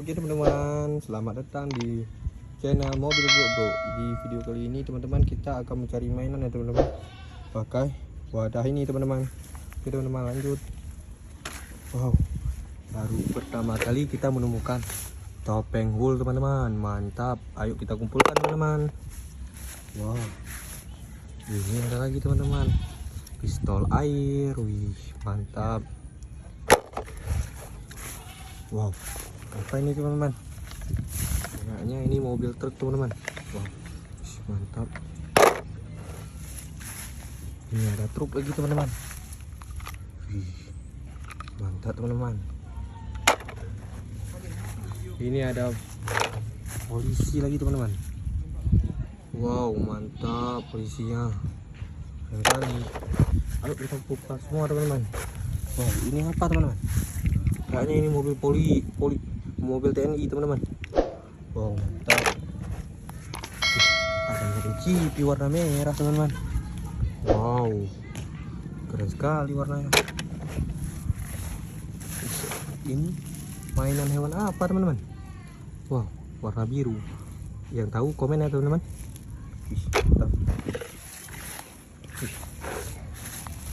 Oke teman-teman, selamat datang di channel Mobil Bro. Di video kali ini teman-teman kita akan mencari mainan ya teman-teman, pakai wadah ini teman-teman. Oke teman-teman, lanjut. Wow, baru pertama kali kita menemukan topeng wool teman-teman. Mantap, ayo kita kumpulkan teman-teman. Wow, ini ada lagi teman-teman, pistol air. Wih, mantap. Wow, apa ini teman-teman? Kayaknya ini mobil truk teman-teman. Wow, mantap. Ini ada truk lagi teman-teman. Wih, mantap teman-teman. Ini ada polisi lagi teman-teman. Wow, mantap polisinya. Keren kali. Ayo kita buka semua teman-teman. Wow, ini apa teman-teman? Kayaknya ini mobil mobil TNI teman-teman. Wow, mantap. Ada mesin cipi warna merah teman-teman. Wow, keren sekali warnanya. Ini mainan hewan apa teman-teman? Wow, warna biru. Yang tahu komen ya teman-teman. Mantap.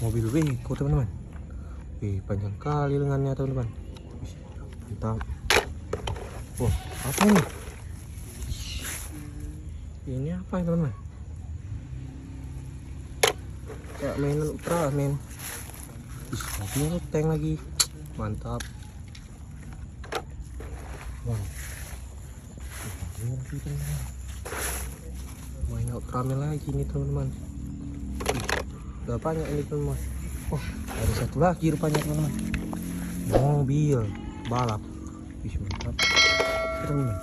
Mobil beko teman-teman. Panjang kali lengannya teman-teman. Mantap. Wah, apa ini? Ini apa ya teman-teman? Kayak mainan Ultraman. Mobilnya tank lagi. Mantap. Wow, ini lagi teman-teman. Mainan Ultraman lagi nih teman-teman. Udah banyak ini teman-teman. Oh, ada satu lagi rupanya teman-teman. Mobil balap. Wih, mantap teman-teman.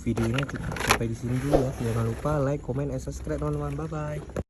Videonya cukup sampai di sini dulu ya. Jangan lupa like, comment, and subscribe teman-teman. Bye bye.